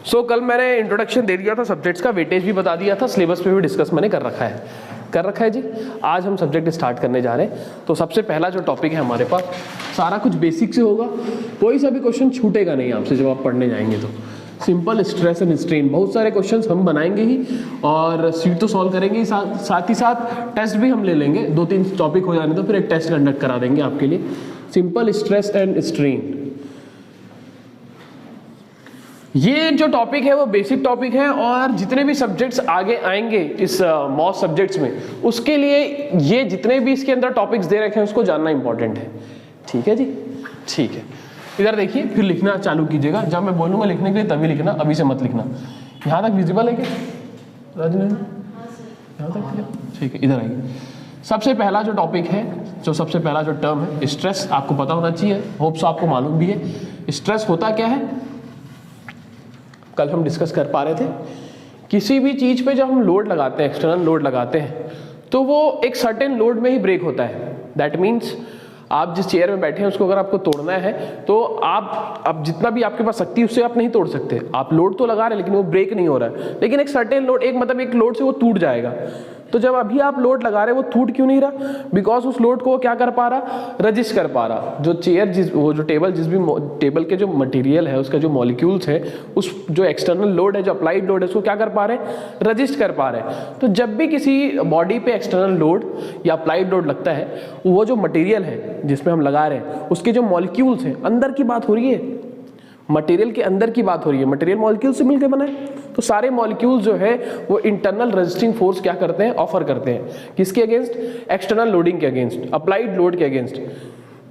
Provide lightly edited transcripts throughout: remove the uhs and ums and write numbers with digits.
सो कल मैंने इंट्रोडक्शन दे दिया था सब्जेक्ट्स का, वेटेज भी बता दिया था, सिलेबस पे भी डिस्कस मैंने कर रखा है जी। आज हम सब्जेक्ट स्टार्ट करने जा रहे हैं। तो सबसे पहला जो टॉपिक है हमारे पास, सारा कुछ बेसिक से होगा, कोई सा भी क्वेश्चन छूटेगा नहीं आपसे जब आप पढ़ने जाएंगे। तो सिंपल स्ट्रेस एंड स्ट्रेन, बहुत सारे क्वेश्चंस हम बनाएंगे ही और सीट तो सॉल्व करेंगे ही, साथ ही साथ टेस्ट भी हम ले लेंगे। 2-3 टॉपिक हो जाने तो फिर एक टेस्ट कंडक्ट करा देंगे आपके लिए। सिंपल स्ट्रेस एंड स्ट्रेन, ये जो टॉपिक है वो बेसिक टॉपिक है और जितने भी सब्जेक्ट्स आगे आएंगे इस मॉस सब्जेक्ट्स में, उसके लिए ये जितने भी इसके अंदर टॉपिक्स दे रखे हैं उसको जानना इंपॉर्टेंट है। ठीक है जी, ठीक है। इधर देखिए, फिर लिखना चालू कीजिएगा। जब मैं बोलूँगा लिखने के लिए तभी लिखना, अभी से मत लिखना। यहाँ तक विजिबल है क्या राजन? यहाँ तक ठीक है। इधर आइए। सबसे पहला जो टॉपिक है, जो सबसे पहला जो टर्म है स्ट्रेस, आपको पता होना चाहिए, होप सो आपको मालूम भी है। स्ट्रेस होता क्या है, कल हम डिस्कस कर पा रहे थे। किसी भी चीज़ पे जब हम लोड लगाते हैं, एक्सटर्नल लोड लगाते हैं, तो वो एक सर्टेन लोड में ही ब्रेक होता है। दैट मीन्स आप जिस चेयर में बैठे हैं उसको अगर आपको तोड़ना है तो आप जितना भी आपके पास शक्ति उससे आप नहीं तोड़ सकते। आप लोड तो लगा रहे हैं लेकिन वो ब्रेक नहीं हो रहा है। लेकिन एक सर्टेन लोड, एक मतलब एक लोड से वो टूट जाएगा। तो जब अभी आप लोड लगा रहे हैं वो टूट क्यों नहीं रहा? बिकॉज उस लोड को वो क्या कर पा रहा, रजिस्ट कर पा रहा। जो चेयर, वो जो टेबल, जिस भी टेबल के जो मटेरियल है उसका जो मॉलिक्यूल्स है, उस जो एक्सटर्नल लोड है, जो अप्लाइड लोड है, उसको क्या कर पा रहे हैं, रजिस्ट कर पा रहे हैं। तो जब भी किसी बॉडी पे एक्सटर्नल लोड या अप्लाइड लोड लगता है, वो जो मटेरियल है जिसमें हम लगा रहे हैं उसके जो मॉलिक्यूल्स हैं, अंदर की बात हो रही है, मटेरियल के अंदर की बात हो रही है, मटेरियल मॉलिक्यूल से मिलकर बना है। तो सारे मॉलिक्यूल जो है वो इंटरनल रेजिस्टिंग फोर्स क्या करते हैं, ऑफर करते हैं। किसके अगेंस्ट? एक्सटर्नल लोडिंग के अगेंस्ट, अप्लाइड लोड के अगेंस्ट।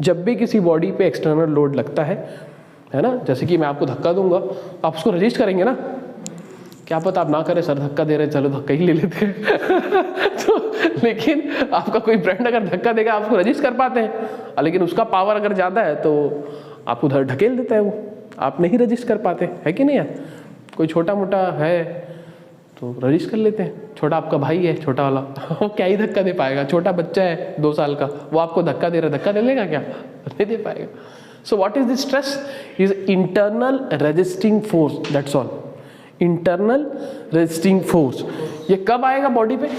जब भी किसी बॉडी पे एक्सटर्नल लोड लगता है ना, जैसे कि मैं आपको धक्का दूंगा, आप उसको रजिस्ट करेंगे ना। क्या पता आप ना करें, सर धक्का दे रहे, चलो धक्का ही ले लेते हैं तो लेकिन आपका कोई फ्रेंड अगर धक्का देगा, आप उसको रजिस्ट कर पाते हैं, लेकिन उसका पावर अगर ज़्यादा है तो आप उधर ढकेल देता है, वो आप नहीं रजिस्ट कर पाते, है कि नहीं यार? कोई छोटा मोटा है तो रजिस्ट कर लेते हैं। छोटा आपका भाई है, छोटा वाला, वो क्या ही धक्का दे पाएगा? छोटा बच्चा है 2 साल का, वो आपको धक्का दे रहा है, धक्का दे लेगा क्या? नहीं दे पाएगा। So what is this stress? Is internal resisting force, that's all. Internal resisting force. ये कब आएगा बॉडी पे?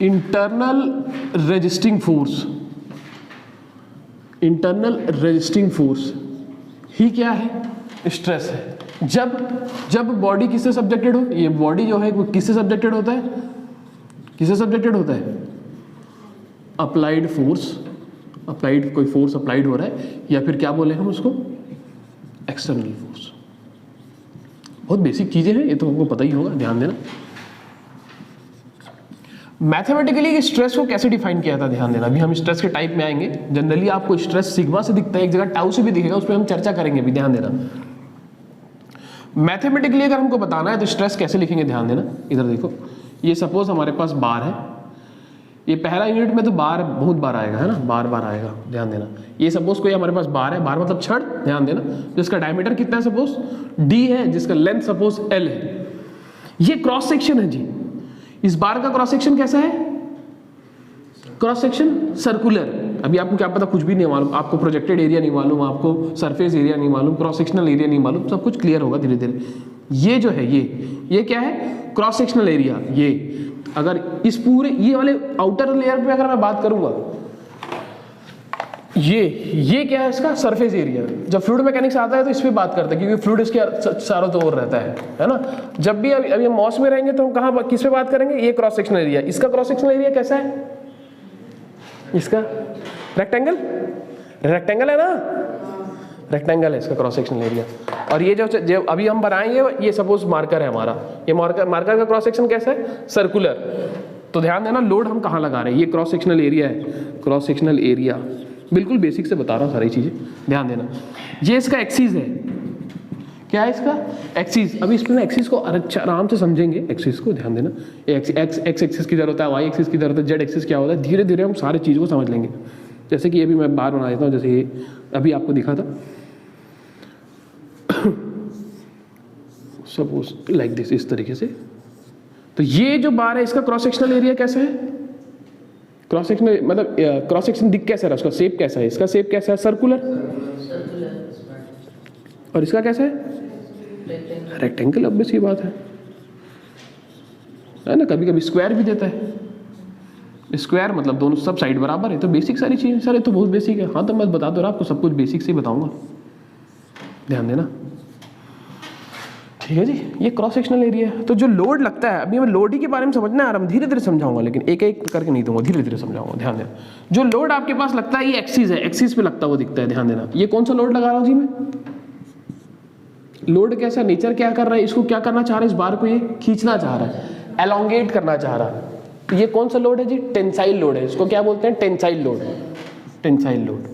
Internal resisting force. Internal resisting force ही क्या है? स्ट्रेस है। जब बॉडी किससे सब्जेक्टेड हो, ये बॉडी जो है वो किससे सब्जेक्टेड होता है? किससे सब्जेक्टेड होता है? Applied force. अप्लाइड, कोई फोर्स अप्लाइड हो रहा है, या फिर क्या बोले हम उसको, एक्सटर्नल फोर्स। बहुत बेसिक चीजें हैं, ये तो हमको पता ही होगा, ध्यान देना। मैथमेटिकली स्ट्रेस को कैसे डिफाइन किया था, ध्यान देना। अभी हम स्ट्रेस के टाइप में आएंगे। जनरली आपको स्ट्रेस सिग्मा से दिखता है, एक जगह टाउ से भी दिखेगा, उस पर हम चर्चा करेंगे भी, ध्यान देना। मैथमेटिकली अगर हमको बताना है तो स्ट्रेस कैसे लिखेंगे, ध्यान देना। इधर देखो, ये सपोज हमारे पास बार है, ये पहला यूनिट में तो बार बहुत बार आएगा, है ना, बार बार आएगा, ध्यान देना। ये सपोज कोई हमारे पास बार है, बार मतलब छड़, ध्यान देना, जिसका डायमीटर कितना है, सपोज d है, जिसका लेंथ सपोज l है। ये क्रॉस सेक्शन है जी। इस बार का क्रॉस सेक्शन कैसा है? Cross section circular. अभी आपको क्या पता, कुछ भी नहीं मालूम, आपको प्रोजेक्टेड एरिया नहीं मालूम, आपको सरफेस एरिया नहीं मालूम, क्रॉस सेक्शनल एरिया नहीं मालूम, सब कुछ क्लियर होगा धीरे धीरे। ये जो है, ये क्या है? Cross sectional area. ये अगर इस पूरे ये वाले आउटर लेयर पे अगर मैं बात करूंगा, ये क्या है इसका? Surface area. जब फ्लूइड मैकेनिक्स आता है तो इस पे बात करते हैं, क्योंकि फ्लूइड इसके चारों ओर रहता है ना। जब भी अभी हम मॉस में रहेंगे तो हम कहाँ, किस पे बात करेंगे? ये क्रॉस सेक्शनल एरिया। इसका क्रॉस सेक्शनल एरिया कैसा है? इसका रेक्टेंगल, रेक्टेंगल है ना, रेक्टेंगल है इसका क्रॉस सेक्शनल एरिया। और ये जो अभी हम बनाएंगे, ये सपोज मार्कर है हमारा, ये मार्कर का क्रॉस सेक्शन कैसा है? सर्कुलर। तो ध्यान देना, लोड हम कहाँ लगा रहे हैं, ये क्रॉस सेक्शनल एरिया है, क्रॉस सेक्शनल एरिया। बिल्कुल बेसिक से बता रहा हूँ सारी चीजें, ध्यान देना। ये इसका एक्सिस है, क्या है इसका? एक्सिस। अभी इसमें एक्सिस को आराम से समझेंगे, एक्सिस को ध्यान देना। एक्स एक्सिस किधर होता है, वाई एक्सिस किधर होता है, जेड एक्सिस क्या होता है, धीरे धीरे हम सारी चीज़ों को समझ लेंगे। जैसे कि अभी मैं बार बना देता हूँ, जैसे ये अभी आपको दिखा था, सपोज लाइक दिस, इस तरीके से। तो ये जो बार है इसका क्रॉस सेक्शनल एरिया कैसा है? क्रॉस सेक्शनल मतलब क्रॉस सेक्शन दिख कैसा है, उसका शेप कैसा है? इसका शेप कैसा है? सर्कुलर। और इसका कैसा है? रेक्टेंगल, ऑब्वियस की बात है ना। कभी कभी स्क्वायर भी देता है, स्क्वायर मतलब दोनों सब साइड बराबर है। तो बेसिक सारी चीज़ें सर, ये तो बहुत बेसिक है। हाँ तो मैं बता दो रहा आपको, सब कुछ बेसिक से ही बताऊंगा, ध्यान देना। ठीक है जी, ये क्रॉस सेक्शनल एरिया है। तो जो लोड लगता है, अभी मैं लोड ही के बारे में समझना है, धीरे धीरे समझाऊंगा, लेकिन एक एक करके नहीं दूंगा, धीरे धीरे समझाऊंगा, ध्यान देना। जो लोड आपके पास लगता है, ये एक्सिस है, एक्सिस पे लगता हुआ दिखता है, ध्यान देना। ये कौन सा लोड लगा रहा हूँ जी मैं? लोड कैसा, नेचर क्या कर रहा है, इसको क्या करना चाह रहा है, इस बार को ये खींचना चाह रहा है, एलोंगेट करना चाह रहा है। तो ये कौन सा लोड है जी? टेंसाइल लोड है। इसको क्या बोलते हैं? Tensile load. टेंसाइल लोड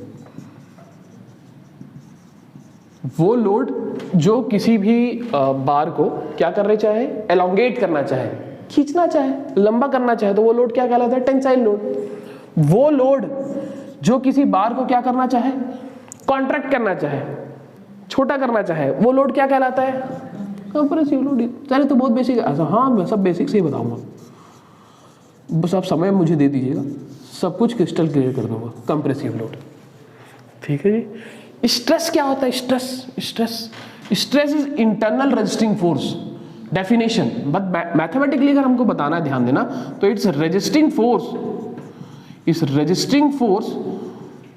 वो लोड जो किसी भी बार को क्या करना चाहे, एलोंगेट करना चाहे, खींचना चाहे, लंबा करना चाहे, तो वो लोड क्या कहलाता है? Tensile load. वो लोड जो किसी बार को क्या करना चाहे, कॉन्ट्रैक्ट करना चाहे, छोटा करना चाहे, वो लोड क्या कहलाता है? Compressive load. चलिए तो बहुत बेसिक है। हाँ मैं सब बेसिक से ही बताऊंगा, बस आप समय मुझे दे दीजिएगा, सब कुछ क्रिस्टल क्लियर कर दूंगा। कंप्रेसिव लोड, ठीक है जी। स्ट्रेस क्या होता है? Stress is internal resisting force. Definition but mathematically अगर हमको बताना है, ध्यान देना, तो it's resisting force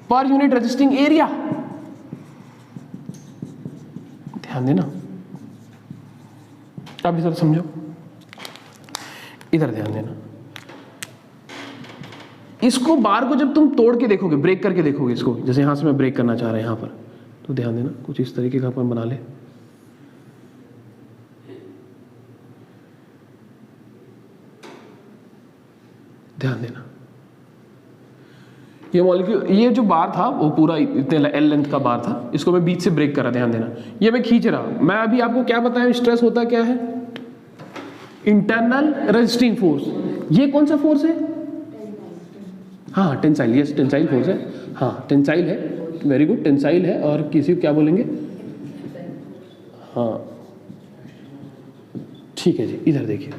per unit resisting area. ध्यान देना, अब इधर समझो, इधर ध्यान देना। इसको बार को जब तुम तोड़ के देखोगे, ब्रेक करके देखोगे इसको, जैसे यहां से मैं ब्रेक करना चाह रहा हूं यहां पर, तो ध्यान देना कुछ इस तरीके का अपन बना ले। ध्यान देना, ये मॉलिक्यूल, ये जो बार था वो पूरा इतने एल लेंथ का बार था, इसको मैं बीच से ब्रेक करा। ध्यान देना, ये मैं खींच रहा। मैं अभी आपको क्या बताया, स्ट्रेस होता क्या है? Internal resisting force. ये कौन सा फोर्स है? हाँ टेंसाइल, यस टेंसाइल फोर्स है। हाँ टेंसाइल है, वेरी गुड, टेंसाइल है। और किसी को क्या बोलेंगे? हाँ ठीक है जी। इधर देखिए,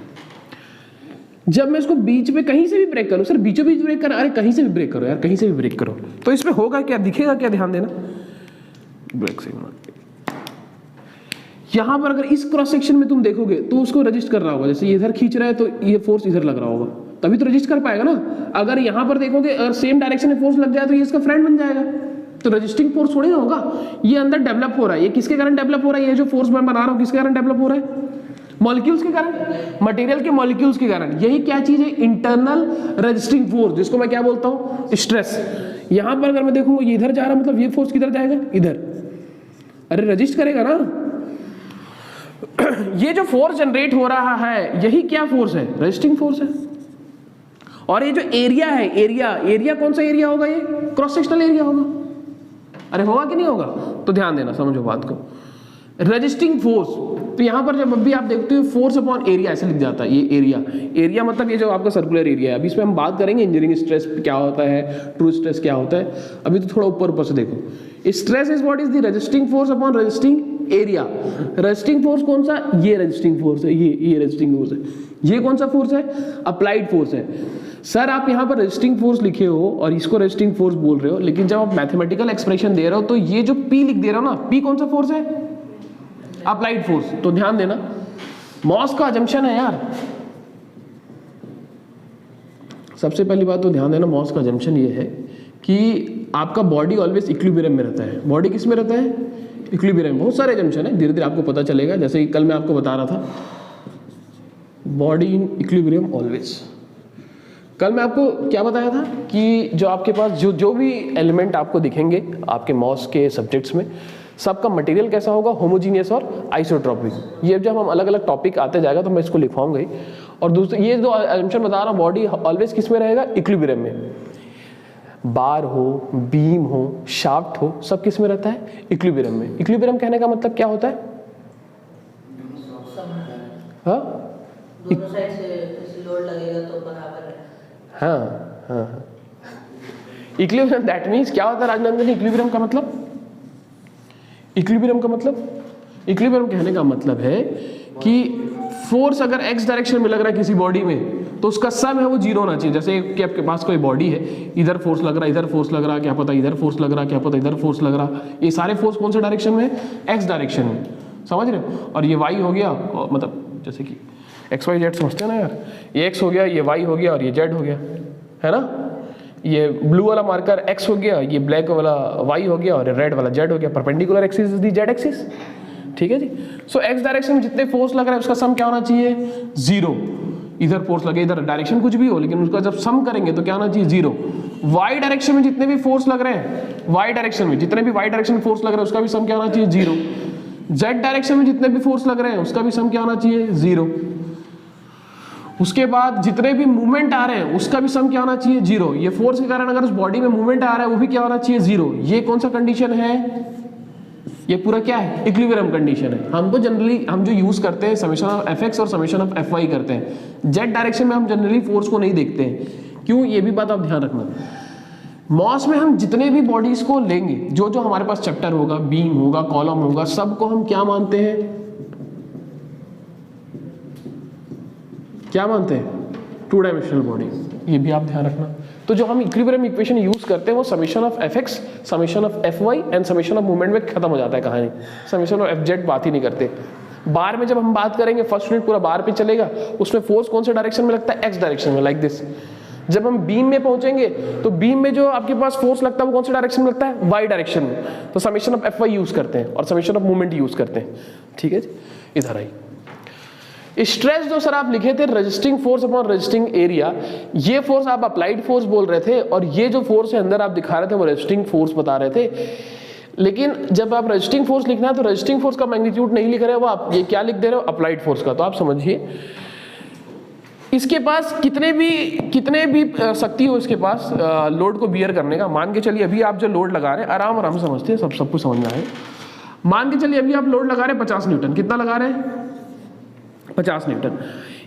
जब मैं इसको बीच में कहीं से भी ब्रेक करूं, सर बीचों बीच ब्रेक करो, अरे कहीं से भी ब्रेक करो यार, कहीं से भी ब्रेक करो, तो इसमें होगा क्या, दिखेगा क्या? ध्यान देना, ब्रेक से यहां पर अगर इस क्रॉस सेक्शन में तुम देखोगे तो उसको रजिस्ट कर रहा होगा। जैसे ये इधर खींच रहा है तो ये फोर्स इधर लग रहा होगा, तभी तो रजिस्ट कर पाएगा ना। अगर यहां पर देखोगे, अगर सेम डायरेक्शन में फोर्स लग जाए तो ये इसका फ्रेंड बन जाएगा, तो रजिस्टिंग फोर्स थोड़ी ना होगा। ये अंदर डेवलप हो रहा है, ये किसके कारण डेवलप हो रहा है? ये जो फोर्स मैं बना रहा हूं किसके कारण डेवलप हो रहा है? मॉलिक्यूल्स के कारण, मटेरियल के मॉलिक्यूल्स के कारण। यही क्या चीज है? इंटरनल रजिस्टिंग फोर्स, जिसको मैं क्या बोलता हूं? स्ट्रेस। यहां पर अगर मैं देखूंगा ये इधर जा रहा, मतलब ये फोर्स किधर जाएगा? इधर। अरे रजिस्ट करेगा ना। ये जो फोर्स जनरेट हो रहा है, यही क्या फोर्स है? रजिस्टिंग फोर्स है। और ये जो एरिया है, एरिया कौन सा एरिया होगा? ये क्रॉस सेक्शनल एरिया होगा। अरे होगा कि नहीं होगा? तो ध्यान देना, समझो बात को। रजिस्टिंग फोर्स, तो यहां पर जब अभी आप देखते हो फोर्स अपॉन एरिया ऐसे लिख जाता है। ये एरिया मतलब ये जो आपका सर्कुलर एरिया है। अभी इसमें हम बात करेंगे इंजीनियरिंग स्ट्रेस क्या होता है, ट्रू स्ट्रेस क्या होता है। अभी तो थोड़ा ऊपर से देखो। Stress is what is the resisting force upon resisting area. Resisting force कौन सा? ये रजिस्टिंग फोर्स है, ये रजिस्टिंग फोर्स है। ये कौन सा फोर्स है? अप्लाइड फोर्स है। सर आप यहाँ पर रजिस्टिंग फोर्स लिखे हो और इसको रजिस्टिंग फोर्स बोल रहे हो, लेकिन जब आप मैथमेटिकल एक्सप्रेशन दे रहे हो तो ये जो P लिख दे रहे हो ना, P कौन सा फोर्स है? Applied force. तो ध्यान देना, मॉस का अजम्पशन है यार। सबसे पहली बात तो ध्यान देना, मॉस का अजम्पशन ये है कि आपका बॉडी ऑलवेज इक्विलिब्रियम में रहता है। बॉडी किस में रहता है? इक्विलिब्रियम। बहुत सारे अजम्पशन है, धीरे धीरे आपको पता चलेगा। जैसे कि कल मैं आपको बता रहा था, बॉडी इन इक्विलिब्रियम ऑलवेज। कल मैं आपको क्या बताया था कि जो आपके पास जो भी एलिमेंट आपको दिखेंगे आपके मॉस के सब्जेक्ट्स में, सबका मटेरियल कैसा होगा? होमोजीनियस और आइसोट्रोपिक। ये जब हम अलग अलग टॉपिक आते जाएगा तो मैं इसको लिखवाऊंगा ही। और दूसरे ये जो असम्पशन बता रहा हूँ, बॉडी ऑलवेज किस में रहेगा? इक्विलिब्रियम में। बार हो, बीम हो, शाफ्ट हो, सब किस में रहता है? इक्विलिब्रियम में। इक्विलिब्रियम कहने का मतलब क्या होता है? हाँ, दोनों साइड से लोड लगेगा तो बराबर है। हाँ। इक्विलिब्रियम दैट मींस क्या होता है राजनंदन? इक्विलिब्रियम का मतलब, इक्विलिब्रियम कहने का मतलब है कि फोर्स अगर एक्स डायरेक्शन में लग रहा है किसी बॉडी में, तो उसका सम है वो जीरो होना चाहिए। जैसे कि आपके पास कोई बॉडी है, इधर फोर्स लग रहा है, इधर फोर्स लग रहा है, क्या पता इधर फोर्स लग रहा है, क्या पता इधर फोर्स लग रहा, ये सारे फोर्स कौन से डायरेक्शन में, एक्स डायरेक्शन में, समझ रहे हो। और ये वाई हो गया, और मतलब जैसे कि एक्स वाई जेड समझते हैं ना यार, ये एक्स हो गया, ये वाई हो गया और ये जेड हो गया, है ना। ये ब्लू वाला मार्कर एक्स हो गया, ये ब्लैक वाला वाई हो गया और रेड वाला जेड हो गया। Perpendicular axis is the Z axis, ठीक है जी। सो एक्स डायरेक्शन में जितने फोर्स लग रहा है उसका सम क्या होना चाहिए, जीरो। इधर फोर्स लगे, इधर डायरेक्शन कुछ भी हो, लेकिन उसका जब सम करेंगे तो क्या होना चाहिए, जीरो। वाई डायरेक्शन में जितने भी फोर्स लग रहे हैं, वाई डायरेक्शन में जितने भी वाई डायरेक्शन में फोर्स लग रहे हैं उसका भी सम क्या होना चाहिए, जीरो। जेड डायरेक्शन में जितने भी फोर्स लग रहे हैं उसका भी सम क्या होना चाहिए, जीरो। उसके बाद जितने भी मूवमेंट आ रहे हैं उसका भी सम क्या होना चाहिए, जीरो। ये फोर्स के कारण अगर उस बॉडी में मूवमेंट आ रहा है वो भी क्या होना चाहिए, जीरो। ये कौन सा कंडीशन है, ये पूरा क्या है, इक्विलिब्रियम कंडीशन है। हमको जनरली हम जो यूज करते हैं समेशन ऑफ एफ एक्स और समेशन ऑफ एफ वाई करते हैं। जेड डायरेक्शन में हम जनरली फोर्स को नहीं देखते हैं, क्यों, ये भी बात आप ध्यान रखना। मॉस में हम जितने भी बॉडीज को लेंगे, जो जो हमारे पास चैप्टर होगा, बीम होगा, कॉलम होगा, सबको हम क्या मानते हैं, क्या मानते हैं, टू डायमेंशनल बॉडी। ये भी आप ध्यान रखना। तो जो हम इक्विलिब्रियम इक्वेशन यूज करते हैं वो summation of F X, summation of F Y and summation of movement में खत्म हो जाता है कहानी। समेशन ऑफ एफ जेड बात ही नहीं करते। बार में जब हम बात करेंगे, फर्स्ट यूनिट पूरा बार पे चलेगा, उसमें फोर्स कौन से डायरेक्शन में लगता है, एक्स डायरेक्शन में, लाइक दिस। जब हम बीम में पहुंचेंगे तो बीम में जो आपके पास फोर्स लगता है वो कौन से डायरेक्शन में लगता है, वाई डायरेक्शन में। तो summation of F Y use करते हैं और समेशन ऑफ मूवमेंट यूज करते हैं, ठीक है जी। इधर आई स्ट्रेस जो सर आप लिखे थे, resisting force upon resisting area, ये फोर्स आप अप्लाइड फोर्स बोल रहे थे और ये जो फोर्स है अंदर आप दिखा रहे थे वो रेजिस्टिंग फोर्स बता रहे थे। लेकिन जब आप रेजिस्टिंग फोर्स लिखना है तो रेजिस्टिंग फोर्स का मैग्नीट्यूड नहीं लिख रहे हो आप, ये क्या लिख दे रहे हो, अप्लाइड फोर्स का। तो आप समझिए इसके पास कितने भी शक्ति हो इसके पास लोड को बियर करने का। मान के चलिए अभी आप जो लोड लगा रहे हैं, आराम आराम से समझते हैं, सब कुछ समझ में आए। मान के चलिए अभी आप लोड लगा रहे हैं 50 न्यूटन, कितना लगा रहे हैं, 50 न्यूटन।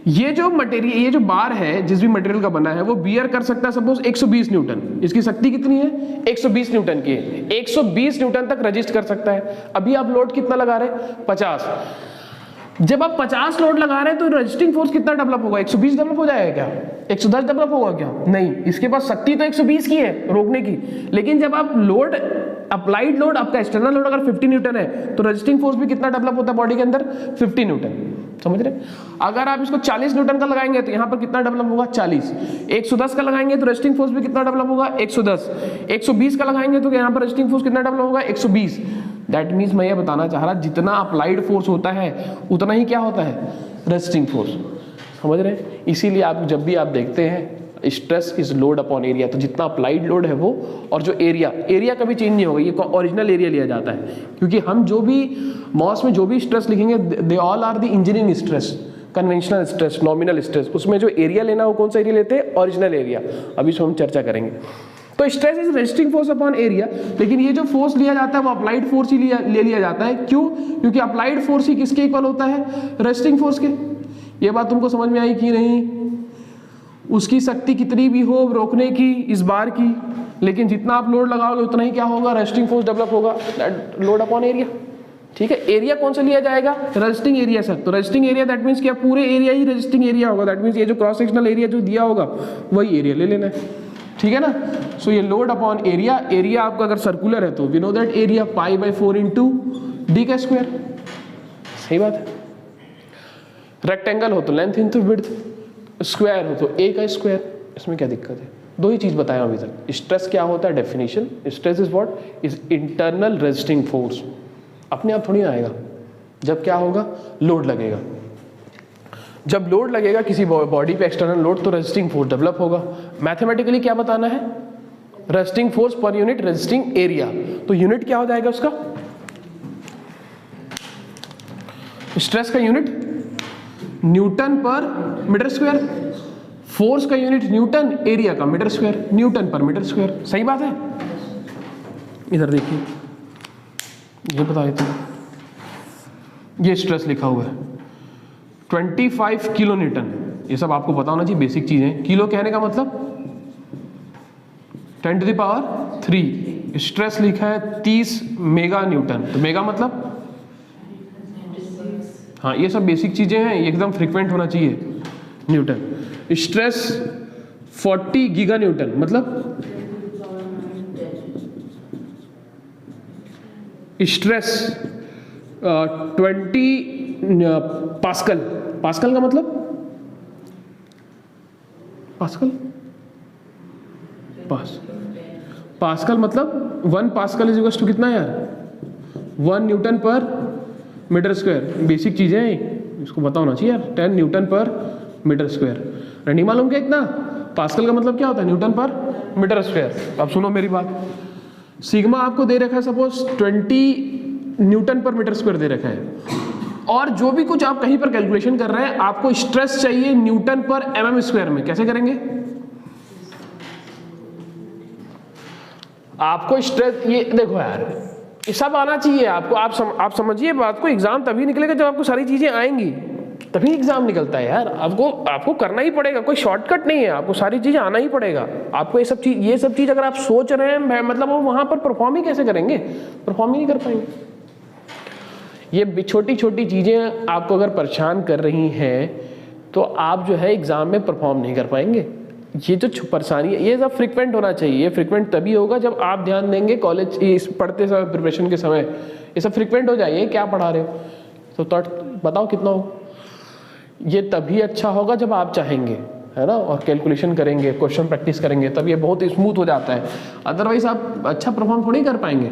ये जो मटेरियल, ये जो बार है जिस भी मटेरियल का बना है वो बियर कर सकता है सपोज 120 न्यूटन। इसकी शक्ति कितनी है, 120 न्यूटन की है। 120 न्यूटन तक रजिस्ट कर सकता है। अभी आप लोड कितना लगा रहे हैं, 50। जब आप 50 लोड लगा रहे हैं तो रजिस्टिंग फोर्स कितना डेवलप होगा, 120 डेवलप हो जाएगा क्या, 110 डेवलप होगा क्या, नहीं। इसके पास शक्ति तो 120 की है रोकने की, लेकिन जब आप लोड, अप्लाइड लोड, आपका एक्सटर्नल लोड अगर 50 न्यूटन है तो रजिस्टिंग फोर्स भी कितना डेवलप होता है बॉडी के अंदर, 50 न्यूटन। समझ रहे। अगर आप इसको 40 न्यूटन का लगाएंगे तो यहाँ पर कितना डेवलप होगा, 40। 110 का लगाएंगे तो रजिस्टिंग फोर्स भी कितना डेवलप होगा, 110। 120 का लगाएंगे तो यहाँ पर रजिस्टिंग फोर्स कितना डेवलप होगा, 120। दैट मीन्स मैं ये बताना चाह रहा, जितना अप्लाइड फोर्स होता है उतना ही क्या होता है, रेजिस्टिंग फोर्स। समझ रहे हैं। इसीलिए आप जब भी आप देखते हैं stress is load upon area, तो जितना अप्लाइड लोड है वो, और जो एरिया कभी चेंज नहीं होगा, ये ओरिजिनल एरिया लिया जाता है। क्योंकि हम जो भी मॉस में जो भी स्ट्रेस लिखेंगे they all are the engineering stress, conventional stress, nominal stress. उसमें जो एरिया लेना वो कौन सा एरिया लेते हैं, ओरिजिनल एरिया। अभी इसको हम चर्चा करेंगे। तो stress is resisting force upon area, लेकिन ये जो फोर्स लिया जाता है वो अप्लाइड फोर्स ही ले लिया जाता है। क्यों, क्योंकि अप्लाइड फोर्स ही किसके इक्वल होता है, रेजिस्टिंग फोर्स के। ये बात तुमको समझ में आई कि नहीं। उसकी शक्ति कितनी भी हो रोकने की, इस बार की, लेकिन जितना आप लोड लगाओगे उतना ही क्या होगा, रेजिस्टिंग फोर्स डेवलप होगा, लोड अपॉन एरिया। ठीक है। एरिया कौन सा लिया जाएगा, रेजिस्टिंग एरिया सर। तो रेजिस्टिंग एरिया दैट मीन्स क्या, पूरे एरिया ही रेजिस्टिंग एरिया होगा। दैट मीन्स ये जो क्रॉस सेक्शनल एरिया जो दिया होगा वही एरिया ले लेना है, ठीक है ना। सो ये लोड अपॉन एरिया, एरिया आपका अगर सर्कुलर है तो we know that area π/4 into D का स्क्वायर। सही बात है। रेक्टेंगल हो तो लेंथ इंटू विड्थ, स्क्वायर हो तो ए का स्क्वायर। इसमें क्या दिक्कत है, दो ही चीज बताया अभी तक। स्ट्रेस क्या होता है, definition, stress is what, is internal resisting force. अपने आप थोड़ी ना आएगा, जब क्या होगा, लोड लगेगा। जब लोड लगेगा किसी बॉडी पे एक्सटर्नल लोड तो रेजिस्टिंग फोर्स डेवलप होगा। मैथमेटिकली क्या बताना है, resisting force per unit resisting area. तो यूनिट क्या हो जाएगा उसका, स्ट्रेस का यूनिट न्यूटन पर मीटर स्क्वायर, फोर्स का यूनिट न्यूटन, एरिया का मीटर स्क्वायर, न्यूटन पर मीटर स्क्वायर। सही बात है। इधर देखिए, ये बता देते हैं, ये स्ट्रेस लिखा हुआ है 25 किलो न्यूटन। ये सब आपको पता होना चाहिए, बेसिक चीजें। किलो कहने का मतलब 10⁻³ स्ट्रेस लिखा है 30 मेगा न्यूटन। तो मेगा मतलब, हाँ ये सब बेसिक चीजें हैं, एकदम फ्रीक्वेंट होना चाहिए न्यूटन। स्ट्रेस 40 गीगा न्यूटन, मतलब स्ट्रेस 20 पास्कल। पास्कल का मतलब पास्कल मतलब 1 पास्कल इज इक्वल टू कितना यार, 1 न्यूटन पर मीटर स्क्वायर। बेसिक चीजें हैं, इसको पता होना चाहिए यार। 10 न्यूटन पर मीटर स्क्वायर। नहीं मालूम क्या इतना? पास्कल का मतलब क्या होता है? न्यूटन पर मीटर स्क्वायर। अब सुनो मेरी बात, सिग्मा आपको दे रखा है सपोज 20 न्यूटन पर मीटर स्क्वायर दे रखा है, और जो भी कुछ आप कहीं पर कैलकुलेशन कर रहे हैं आपको स्ट्रेस चाहिए न्यूटन पर mm स्क्वायर में। कैसे करेंगे? आपको स्ट्रेस, ये देखो यार, ये सब आना चाहिए आपको। आप समझिए बात को। एग्जाम तभी निकलेगा जब आपको सारी चीजें आएंगी, तभी एग्जाम निकलता है यार। आपको करना ही पड़ेगा, कोई शॉर्टकट नहीं है। आपको सारी चीजें आना ही पड़ेगा। आपको ये सब चीज अगर आप सोच रहे हैं, मतलब वो वहां पर परफॉर्म ही कैसे करेंगे? परफॉर्म ही नहीं कर पाएंगे। ये छोटी छोटी चीजें आपको अगर परेशान कर रही हैं तो आप जो है एग्जाम में परफॉर्म नहीं कर पाएंगे। ये जो परेशानी है ये सब फ्रिक्वेंट होना चाहिए। ये फ्रिक्वेंट तभी होगा जब आप ध्यान देंगे कॉलेज इस पढ़ते समय, प्रिपरेशन के समय ये सब फ्रिक्वेंट हो जाए। क्या पढ़ा रहे हो तो बताओ कितना हो। ये तभी अच्छा होगा जब आप चाहेंगे, है ना, और कैलकुलेशन करेंगे, क्वेश्चन प्रैक्टिस करेंगे, तब ये बहुत स्मूथ हो जाता है। अदरवाइज आप अच्छा परफॉर्म थोड़ी कर पाएंगे।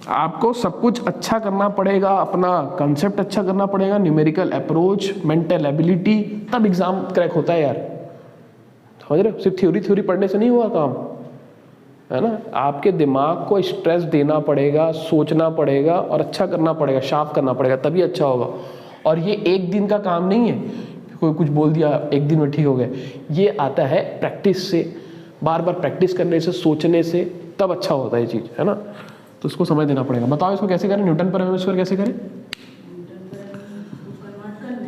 आपको सब कुछ अच्छा करना पड़ेगा, अपना कंसेप्ट अच्छा करना पड़ेगा, न्यूमेरिकल अप्रोच, मेंटल एबिलिटी, तब एग्जाम क्रैक होता है यार। समझ रहे हो? सिर्फ थ्योरी पढ़ने से नहीं हुआ काम, है ना। आपके दिमाग को स्ट्रेस देना पड़ेगा, सोचना पड़ेगा और अच्छा करना पड़ेगा, शार्प करना पड़ेगा, तभी अच्छा होगा। और ये एक दिन का काम नहीं है, कोई कुछ बोल दिया एक दिन में ठीक हो गया। ये आता है प्रैक्टिस से, बार बार प्रैक्टिस करने से, सोचने से, तब अच्छा होता है ये चीज़, है ना। तो उसको समझ देना पड़ेगा। बताओ इसको कैसे करें? न्यूटन पर एम स्क्वायर कैसे करें?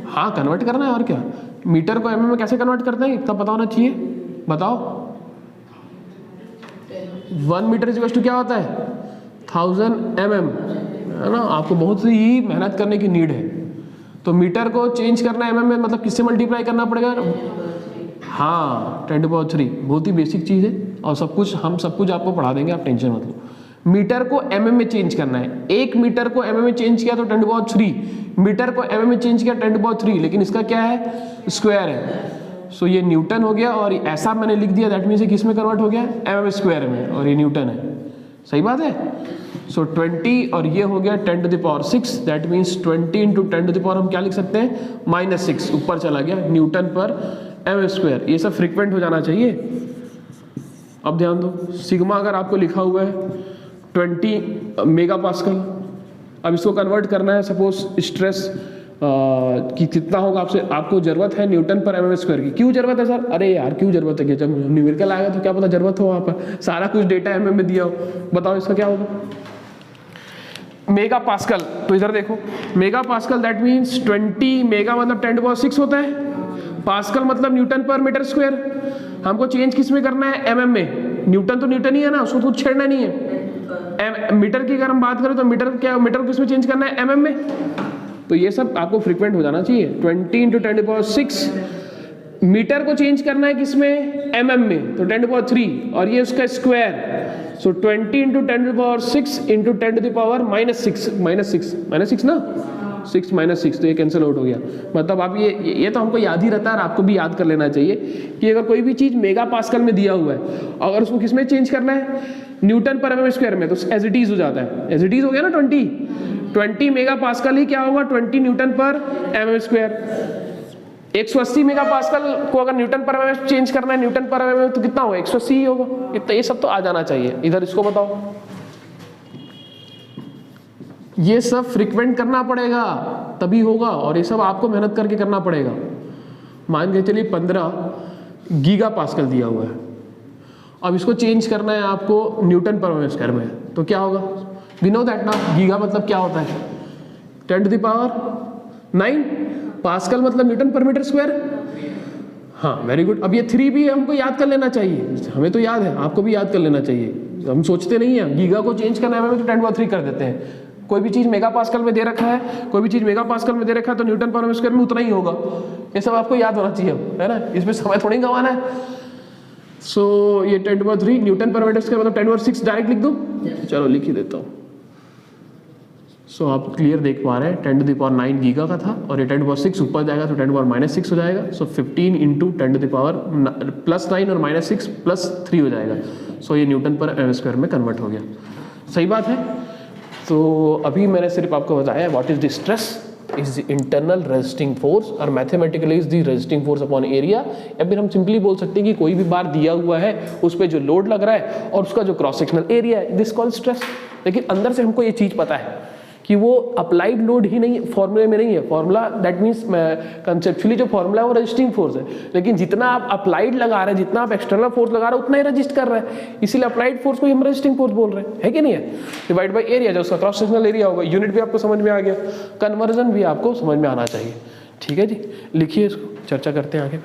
हाँ, कन्वर्ट करना है और क्या। मीटर को एम में कैसे कन्वर्ट करते हैं इतना पता होना चाहिए। बताओ। 1 मीटर इज इक्वल टू क्या होता है? 1000 mm, है ना। आपको बहुत सी ही मेहनत करने की नीड है। तो मीटर को चेंज करना है mm में, मतलब किससे मल्टीप्लाई करना पड़ेगा? हाँ, 10⁻³ बहुत ही बेसिक चीज़ है। और हम सब कुछ आपको पढ़ा देंगे, आप टेंशन मत लो। मीटर को mm में चेंज करना है। 1 मीटर को mm में चेंज किया तो 10⁻³, मीटर को mm में चेंज किया 10⁻³, लेकिन इसका क्या है? स्क्वायर है। सो ये न्यूटन हो गया, और ऐसा मैंने लिख दिया, दैट मीन्स ये किस में कन्वर्ट हो गया? mm स्क्वायर में, और ये न्यूटन है। सही बात है। सो 20 और ये हो गया 10⁶, दैट मीन्स 20 इंटू 10⁻, हम क्या लिख सकते हैं? -6, ऊपर चला गया, न्यूटन पर mm स्क्वायर। ये सब फ्रिक्वेंट हो जाना चाहिए। अब ध्यान दो, सिग्मा अगर आपको लिखा हुआ है 20 मेगा पास्कल, अब इसको कन्वर्ट करना है सपोज स्ट्रेस कि कितना होगा, आपको जरूरत है न्यूटन पर mm स्क्वायर की। क्यों जरूरत है सर? अरे यार क्यों जरूरत है? कि जब न्यूमेरिकल आएगा तो क्या पता जरूरत हो, वहाँ पर सारा कुछ डेटा mm में दिया हो। बताओ इसका क्या होगा? मेगा पास्कल, तो इधर देखो, mega pascal that means 20 mega मतलब 10⁶ होता है, पास्कल मतलब न्यूटन पर मीटर स्क्वायर। हमको चेंज किस में करना है? mm में। न्यूटन तो न्यूटन ही है ना, उसको कुछ छेड़ना नहीं है। मीटर की अगर हम बात करें तो मीटर को किस में चेंज करना है? mm में। तो ये सब आपको फ्रिक्वेंट हो जाना चाहिए। 20 इंटू 10⁶, मीटर को चेंज करना है किसमें? mm में, तो 10⁻3, और ये उसका स्क्वायर। सो 20 इंटू 10⁶ इंटू 10⁻⁻6 ना, 6 -6, तो ये कैंसिल आउट हो गया। मतलब आप ये तो हमको याद ही रहता है, और आपको भी याद कर लेना चाहिए कि अगर कोई भी चीज़ मेगा पास्कल में दिया हुआ है, अगर उसको किस में चेंज करना है? न्यूटन पर mm स्क्वायर में, तो एज इट इज हो जाता है। एज इट इज हो गया ना। 20 मेगा पास्कल ही क्या होगा? 20 न्यूटन पर mm स्क्वायर। 180 मेगा पास्कल को अगर न्यूटन पर mm चेंज करना है, न्यूटन पर mm तो कितना होगा? 180 ही होगा। इतना, ये सब तो आ जाना चाहिए। इधर इसको बताओ, ये सब फ्रिक्वेंट करना पड़ेगा तभी होगा, और ये सब आपको मेहनत करके करना पड़ेगा। मान के चलिए 15 गीगा पास्कल दिया हुआ है, अब इसको चेंज करना है आपको न्यूटन पर mm स्क्वायर में, तो क्या होगा? वी नो दैट ना, गीगा मतलब क्या होता है? 10⁹, पास्कल मतलब न्यूटन पर मीटर स्क्वायर। हाँ, वेरी गुड। अब ये 3 भी हमको याद कर लेना चाहिए। हमें तो याद है, आपको भी याद कर लेना चाहिए। हम सोचते नहीं है, गीगा को चेंज करना है तो 10⁻³ कर देते हैं। कोई भी चीज़ मेगा पास्कल में दे रखा है, कोई भी चीज़ मेगा पास्कल में दे रखा है तो न्यूटन पर स्क्वायर में उतना ही होगा। ये सब आपको याद होना चाहिए, है ना, इसमें समय थोड़ी गंवाना है। सो ये 10⁻³ न्यूटन पर मीटर स्क्वायर मतलब 10⁻⁶ डायरेक्ट लिख दूँ? चलो लिख ही देता हूँ। सो आप क्लियर देख पा रहे हैं 10⁹ गीगा का था और ये 10⁻⁶ ऊपर जाएगा तो 10⁻⁻6 हो जाएगा। सो 15 इंटू 10⁻+9 और -6 +3 हो जाएगा। सो ये न्यूटन पर स्क्वायर में कन्वर्ट हो गया। सही बात है। तो अभी मैंने सिर्फ आपको बताया what is the stress is the internal resisting force और mathematically is the resisting force upon area, या फिर हम सिंपली बोल सकते हैं कि कोई भी बार दिया हुआ है उस पर जो लोड लग रहा है और उसका जो क्रॉस सेक्शनल एरिया है, दिस कॉल्ड स्ट्रेस। लेकिन अंदर से हमको ये चीज़ पता है कि वो अप्लाइड लोड ही नहीं, फॉर्मूले में नहीं है। फॉर्मूला दैट मीन्स कंसेप्चुअली जो फॉर्मूला है वो रजिस्टिंग फोर्स है, लेकिन जितना आप अप्लाइड लगा रहे हैं, जितना आप एक्सटर्नल फोर्स लगा रहे हैं उतना ही रजिस्ट कर रहे हैं, इसीलिए अप्लाइड फोर्स को हम रजिस्टिंग फोर्स बोल रहे हैं, है कि नहीं है। डिवाइड बाय एरिया, जो उसका क्रॉस सेक्शनल एरिया होगा। यूनिट भी आपको समझ में आ गया, कन्वर्जन भी आपको समझ में आना चाहिए। ठीक है जी, लिखिए इसको, चर्चा करते हैं आगे।